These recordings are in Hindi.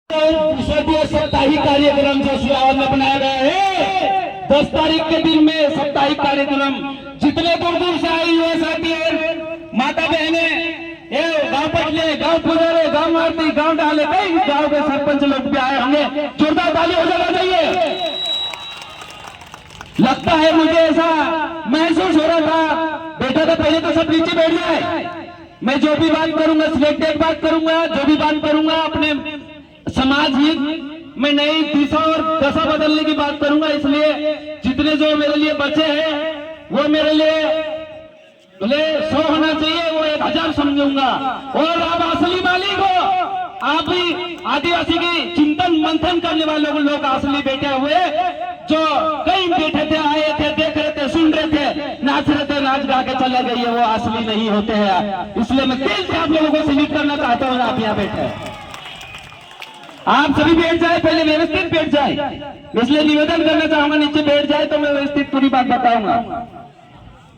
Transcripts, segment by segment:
साप्ताहिक कार्यक्रम जो सिलावट में बनाया गया है 10 तारीख के दिन में साप्ताहिक कार्यक्रम जितने दूर दूर से आए हुए साथी माता बहने गांव पटले, गांव पुजारे, गांव आरती, गांव डाले, कई गांव के सरपंच लोग भी आए होंगे। जोरदार ताली हो जाना चाहिए। लगता है मुझे ऐसा महसूस हो रहा था बेटा तो पहले तो सब नीचे बैठ जाए। मैं जो भी बात करूंगा सिलेक्टेड बात करूंगा, जो भी बात करूंगा अपने समाज हित में नई दिशा और दशा बदलने की बात करूंगा। इसलिए जितने जो मेरे लिए बचे हैं वो मेरे लिए भले 100 होना चाहिए, वो 1000 समझूंगा। और अब असली मालिक हो आप ही आदिवासी की चिंतन मंथन करने वाले लोग असली बैठे हुए जो कई बैठे थे, आए थे, देख रहे थे, सुन रहे थे, नाच रहे थे, नाच गा के चले गए, वो असली नहीं होते हैं। इसलिए मैं दिल से आप लोगों को सल्यूट करना चाहता हूँ। आप यहाँ बैठे आप सभी बैठ जाए, पहले व्यवस्थित बैठ जाए। इसलिए निवेदन करना चाहूंगा नीचे बैठ जाए तो मैं व्यवस्थित पूरी बात बताऊंगा।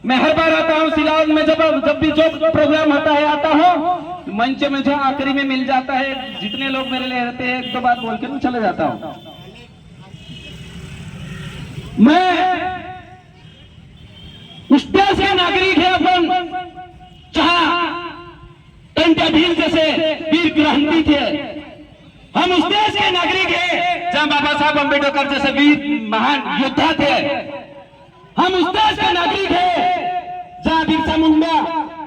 मैं हर बार आता हूँ सिलावट में, जब भी जो प्रोग्राम होता है आता हूँ, मंच में जो आखिरी में मिल जाता है, जितने लोग मेरे लिए रहते हैं एक दो बात बोल के मैं चले जाता हूँ। मैं उस देश का नागरिक है अपन जहां टंटा भील जैसे वीर क्रांति थे। हम उस देश के नागरिक हैं जहां बाबा साहब अम्बेडकर जैसे वीर महान योद्धा थे। हम उस देश के नागरिक हैं जहां बिरसा मुंडा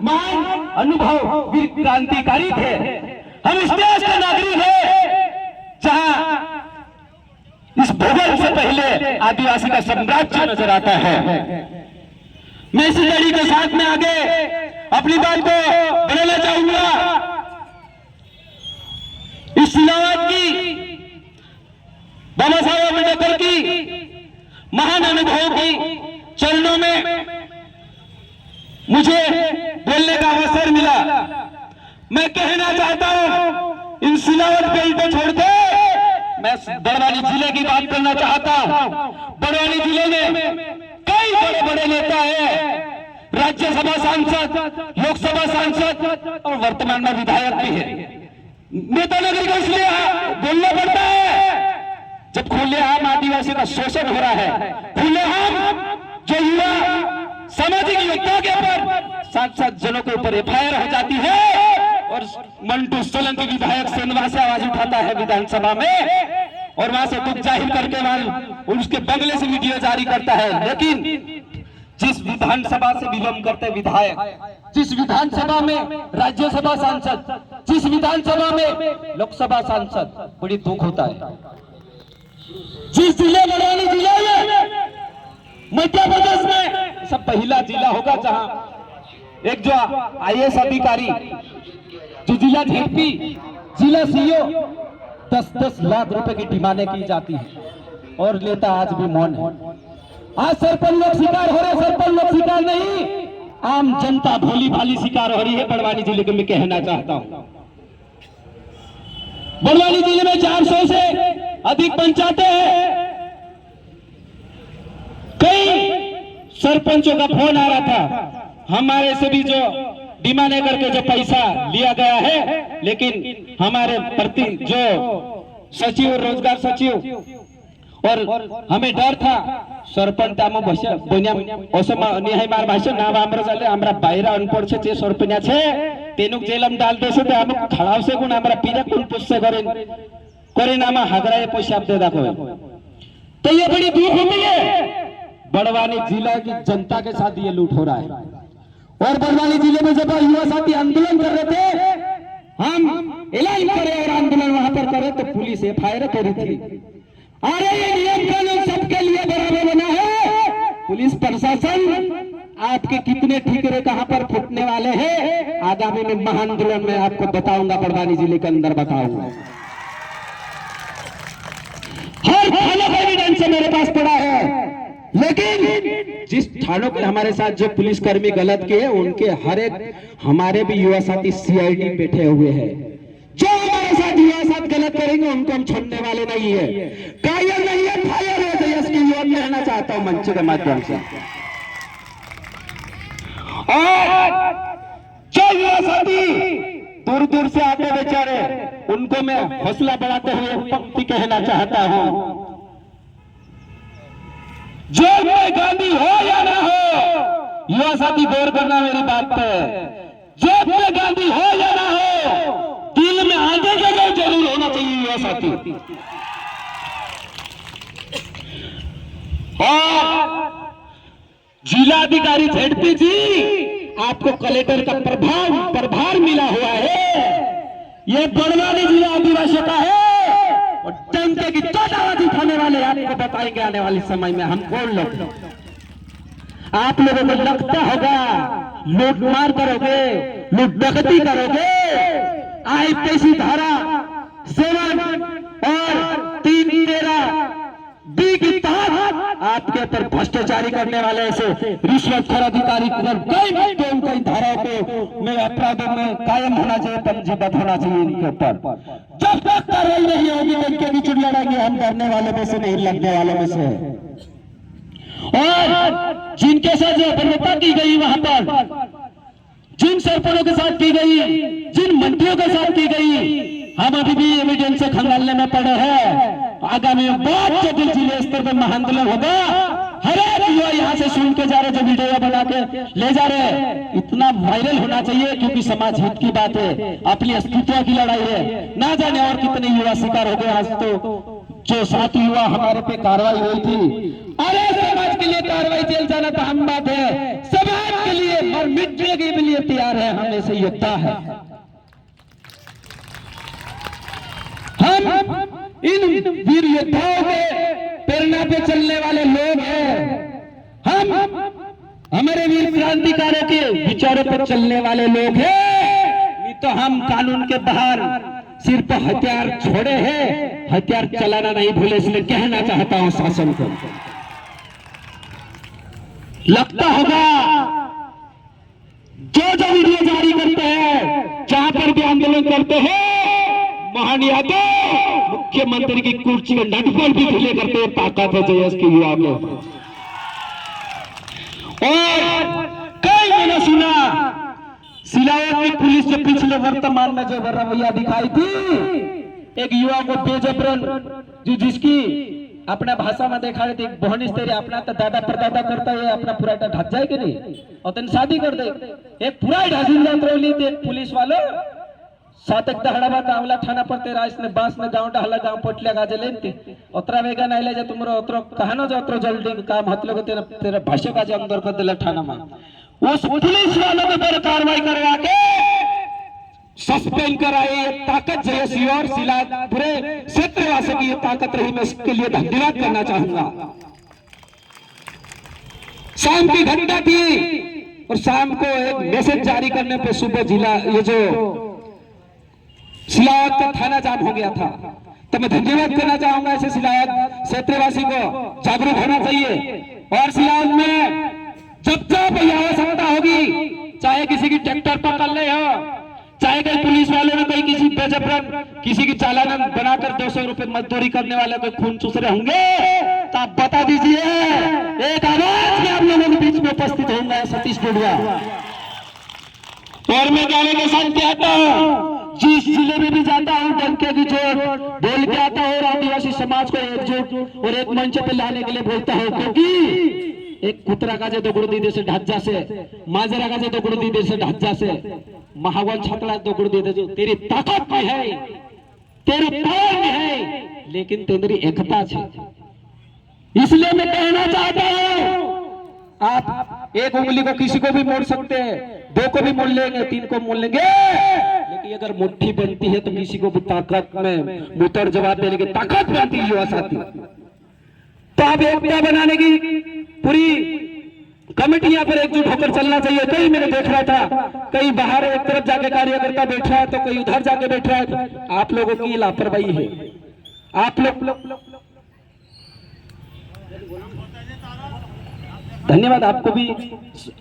महान अनुभव वीर क्रांतिकारी थे। हम इस देश के नागरिक हैं जहां इस भूगोल से पहले आदिवासी का साम्राज्य नजर आता है। मैं इसी लड़ी के साथ में आगे अपनी बात को बढ़ाना चाहूंगा। इस सिलावट की बाबा साहब अम्बेडकर की महान अनुभव की चरणों में मुझे बोलने का अवसर मिला। मैं कहना चाहता हूं इन सिलावट बेल्ट को छोड़ के मैं बड़वानी जिले की बात करना चाहता हूं। बड़वानी जिले में कई बड़े बड़े नेता हैं, राज्यसभा सांसद, लोकसभा सांसद और वर्तमान में विधायक भी है। नेता नगरी को इसलिए बोलना पड़ता है जब खुलेआम आदिवासी का शोषण हो रहा है, खुलेआम जो युवा सामाजिक योद्धा के ऊपर 7-7 जनों के ऊपर एफआईआर हो जाती है और मंटू सोलंकी विधायक सेंधवा से आवाज उठाता है विधानसभा में और वहां से दुख जाहिर करके वहां उसके बंगले से वीडियो जारी करता है। लेकिन जिस विधानसभा से विलंब करते विधायक, जिस विधानसभा में राज्यसभा सांसद, जिस विधानसभा में लोकसभा सांसद, बड़ी दुख होता है। जिस जिले बड़वानी जिले में मध्य प्रदेश में सब पहला जिला होगा जहां एक जो आईएएस अधिकारी जो जिला झेपी, जिला सीओ 10-10 लाख रुपए की डिमांडें की जाती है और लेता आज भी मौन है। आज सरपंच लोग शिकार हो रहे, सरपंच लोग शिकार नहीं, आम जनता भोली भाली शिकार हो रही है। बड़वानी जिले के मैं कहना चाहता हूं बड़वानी जिले में 400 से अधिक पंचायतें हैं। कई सरपंचों का फोन आ रहा था हमारे से भी जो डिमांड करके जो पैसा लिया गया है, लेकिन हमारे प्रति जो सचिव रोजगार सचिव और हमें डर था सरपंच आम निहाय मार भाषा नाम आमरा चाले हमरा बायरा अनपढ़ छे जे सरपंच छे तेनुक जेलम डाल देशे ते हम खड़ाव से गुण हमरा पीरा कोन पुष्य करे नाम हागराए पैसा दे दाखो। तो ये बड़ी दुख होती है। बड़वानी जिला की जनता के साथ ये लूट हो रहा है। और बड़वानी जिले में जब युवा साथी आंदोलन कर रहे थे, हम ऐलान करे और आंदोलन वहां पर करे तो पुलिस एफआईआर कर रही थी। अरे ये नियम कानून सबके लिए बराबर बना है। पुलिस प्रशासन आपके कितने ठिकरे कहां पर फूटने वाले हैं आगामी में महाआंदोलन में आपको बताऊंगा। बड़वानी जिले के अंदर बताऊंगा। हर थाना का एविडेंस मेरे पास पड़ा है, लेकिन जिस थानों पे हमारे साथ जो पुलिसकर्मी गलत किए उनके हर एक हमारे भी युवा साथी सीआईडी बैठे हुए हैं। जो हमारे साथ युवा साथ गलत करेंगे उनको हम छोड़ने वाले नहीं है। कायर नहीं है, फायर है। तो इसकी युवा कहना चाहता हूं मंच के माध्यम से। और जो युवा साथी दूर दूर से आते बेचारे, उनको मैं हौसला बढ़ाते हुए पंक्ति कहना चाहता हूं। जेल में गांधी हो या ना हो, युवा साथी गौर करना मेरी बात पे, जेब में गांधी हो या ना हो, दिल में आगे जगह जरूर होना चाहिए युवा साथी। और जिलाधिकारी झेडपी जी, आपको कलेक्टर का प्रभार मिला हुआ है। ये बड़वानी जिला आदिवासियों का है और टंके की आवाज उठाने वाले आपको बताएंगे आने वाले समय में हम कौन लोग। आप लोगों को लगता होगा लूटमार करोगे, लूट डकैती करोगे, आईपीसी धारा 7 और 313B की तहत आपके ऊपर भ्रष्टाचारी करने वाले ऐसे रिश्वतखोर अधिकारी कई धाराओं को में अपराधों में कायम होना चाहिए, पंजीबद्ध होना चाहिए इनके ऊपर। जब तक कार्रवाई नहीं होगी इनके बीच लड़ेंगे हम, डरने वालों में से नहीं, लगने वालों में से। और जिनके साथ जो अपराधता की गई वहां पर, जिन सरपंचों के साथ की गई, जिन मंत्रियों के साथ की गई, हम अभी भी एविडेंस से खंगालने में पड़े हैं। आगामी बहुत जटिल जिले स्तर पर महाआंदोलन होगा। हर एक युवा यहाँ से सुन के जा रहे, जो वीडियो बना के ले जा रहे, इतना वायरल होना चाहिए क्योंकि समाज हित की बात है, अपनी अस्तित्व की लड़ाई है। ना जाने और कितने युवा शिकार हो गए। आज तो जो 7 युवा हमारे पे कार्रवाई हुई थी, अरे समाज के लिए कार्रवाई, जेल जाना तो हम बात है, समाज के लिए और मिटने के लिए तैयार है, हम ऐसे योद्धा है। हम इन वीर योद्धाओं के प्रेरणा पे चलने वाले लोग हैं। हम हमारे वीर क्रांतिकारियों के विचारों पर चलने वाले लोग हैं। नहीं तो हम कानून के बाहर सिर्फ हथियार छोड़े हैं, हथियार चलाना नहीं भूले। इसलिए कहना चाहता हूं शासन को, लगता होगा जो वीडियो जारी करते हैं, जहां पर भी आंदोलन करते हैं, महान यादव मुख्यमंत्री की कुर्सी में नटबल भी ढीले करते हैं। ताकत है जयस की युवा में। और कई मैंने सुना सिलावट में पुलिस से पिछले वर्तमान में जो रवैया दिखाई थी, एक युवा को बेजबरन जिसकी अपना भाषा में देखा रही थी, बहनिस तेरे अपना तो दादा परदादा करता है, अपना पूरा ढक जाए कि नहीं, और तेन शादी कर दे। एक पूरा ढासिल जाती पुलिस वालों 7 दहड़ाबाद आवला थाना पर तेरा इसने बांस ने गांव डहला गांव पटलिया गाजे लेते ओतरा वेगा नहीं ले जा तुमरो ओतरो कहनो जो ओतरो जल्दी काम हतलो तेरा तेरा भाषा का जो अंदर कर दिला थाना में। उस पुलिस वालों के पर कार्रवाई करवा के सस्पेंड कराए। ताकत जयसी और सिला पूरे क्षेत्रवासी की ये ताकत रही, मैं इसके लिए धन्यवाद करना चाहूंगा। शाम की घटना थी और शाम को एक मैसेज जारी करने पे सुबह जिला ये जो सिलावट का थाना जाम हो गया था। तो मैं धन्यवाद करना चाहूंगा ऐसे सिलावट क्षेत्रवासी को जागरूक होना चाहिए। और सिलावट में जब जब आवश्यकता होगी, चाहे किसी की ट्रैक्टर पकड़ने हो, चाहे कहीं पुलिस वाले ने कोई किसी बेजबरन किसी की चालान बनाकर 200 रुपए मजदूरी करने वाले कोई खून चूसरे होंगे तो आप बता दीजिए। एक आवाज में आप लोगों के बीच में उपस्थित होंगे सतीश टुडुआ। और मैं कहने के साथ कहता हूँ, जिस जिले में भी जाता हूँ डंके की चोट बोल के आता हूँ और आदिवासी समाज को एकजुट और एक मंच पे लाने के लिए बोलता हूँ। क्योंकि एक कुतरा का जो दगड़ दी से ढज्जा से, माजरा का जो दगड़ दी से ढज्जा से, महावन छकड़ा दगड़ दी जो तेरी ताकत में है, तेरे पावर में है, लेकिन तेरी एकता है। इसलिए मैं कहना चाहता हूँ, आप एक उंगली को किसी को भी मोड़ सकते हैं, 2 को भी मोड़ लेंगे, 3 को मोड़ लेंगे, लेकिन अगर मुट्ठी बनती है तो किसी को भी ताकत में मुतर जवाब देने की ताकत बनती है युवा साथी। तो आप एकता बनाने की पूरी कमेटी यहाँ पर एकजुट होकर चलना चाहिए। कहीं मैंने देख रहा था, कहीं बाहर एक तरफ जाके कार्यकर्ता बैठा है तो कहीं उधर जाके बैठा है। आप लोगों की लापरवाही है। आप लोग धन्यवाद, आपको भी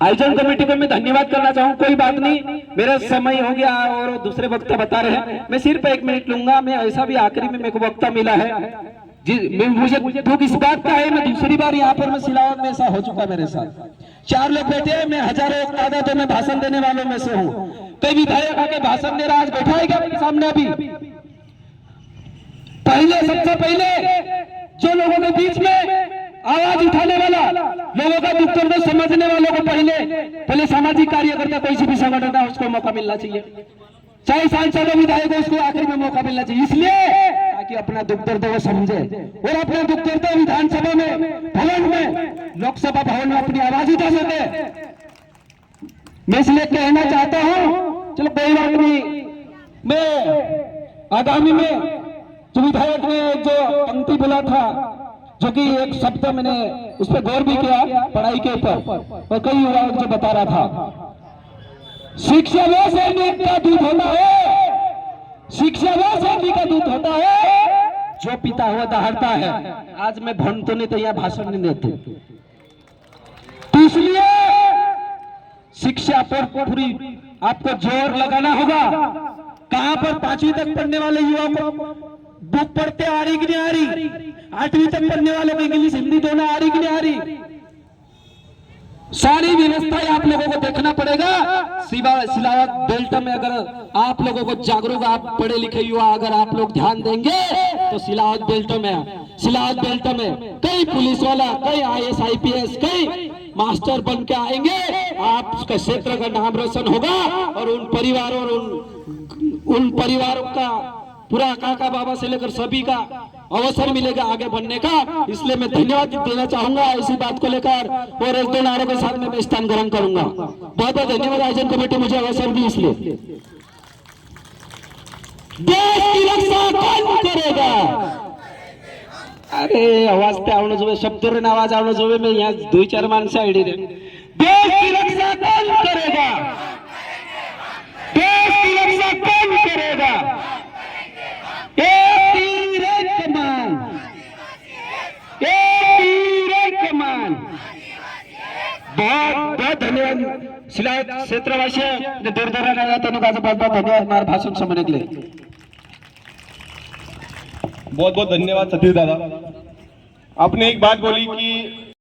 आयोजन कमेटी को मैं धन्यवाद करना चाहूँ। कोई बात नहीं, मेरा समय हो गया और दूसरे वक्ता बता रहे हैं, मैं सिर्फ 1 मिनट लूंगा। मैं ऐसा भी आखिरी में मेरे को वक्ता मिला है मुझे दुख इस बात का है, मैं दूसरी बार यहाँ पर मैं सिलावट में ऐसा हो चुका मेरे साथ। 4 लोग बैठे हैं, मैं हजारों तादाद में भाषण देने वालों में से हूँ। कई विधायक आके भाषण दे रहा, आज बैठा है क्या आपके सामने? अभी पहले, सबसे पहले जो लोगों के बीच में आवाज उठाने वाला, लोगों का दुख दर्द समझने वालों को पहले सामाजिक कार्यकर्ता कोई सी भी संगठन है उसको मौका मिलना चाहिए, चाहे सांसद हो विधायक हो, उसको आखिर में मौका मिलना चाहिए, इसलिए ताकि अपना दुख दर्द वो समझे और अपना दुख दर्द विधानसभा में, भवन में, लोकसभा भवन में अपनी आवाज उठा सके। मैं इसलिए कहना चाहता हूं, चलो कोई बात नहीं, मैं आगामी में जो विधायक ने जो पंक्ति बोला था, जो कि एक शब्द मैंने उस पर गौर भी किया पढ़ाई के ऊपर, और कई युवा जो बता रहा था, शिक्षा वो सैनिक का दूध होता है, शिक्षा वो सैनिक का दूध होता है जो पिता हुआ दहाड़ता है। आज मैं भन तो नहीं, तो यहाँ भाषण नहीं देते, तो इसलिए शिक्षा पर पूरी आपको जोर लगाना होगा। कहां पर 5वीं तक पढ़ने वाले युवाओं को बुक पढ़ते आ रही कि नहीं आ रही, 8वीं तक पढ़ने वालों को इंग्लिश हिंदी दोनों आ रही कि नहीं आ रही, सारी व्यवस्थाएं आप लोगों को देखना पड़ेगा। सिलावट बेल्ट में अगर आप लोगों को जागरूक, आप पढ़े लिखे युवा अगर आप लोग ध्यान देंगे तो सिलावट बेल्ट में कई पुलिस वाला, कई IAS IPS, कई मास्टर बन के आएंगे, आपका क्षेत्र का नाम रोशन होगा और उन परिवारों का पूरा काका बाबा से लेकर सभी का अवसर मिलेगा आगे बढ़ने का। इसलिए मैं धन्यवाद देना चाहूंगा इसी बात को लेकर, और इस दो नारों के साथ में मैं स्थान ग्रहण करूंगा। बहुत बहुत धन्यवाद आयोजन कमेटी मुझे अवसर दी इसलिए। देश की रक्षा कौन करेगा? अरे आवाज पे आवणं जोवे, शब्दों आवाज आवणं जोवे, मैं यहाँ 2-4 माणसं आयडी रे। देश की रक्षा कौन करेगा? देश की रक्षा कौन करेगा? बहुत बहुत धन्यवाद सिलावट क्षेत्रवासी दूर दूर बहुत बहुत धन्यवाद हमारे भाषण सुनने के लिए। बहुत बहुत धन्यवाद सतीश दादा। आपने एक बात बोली कि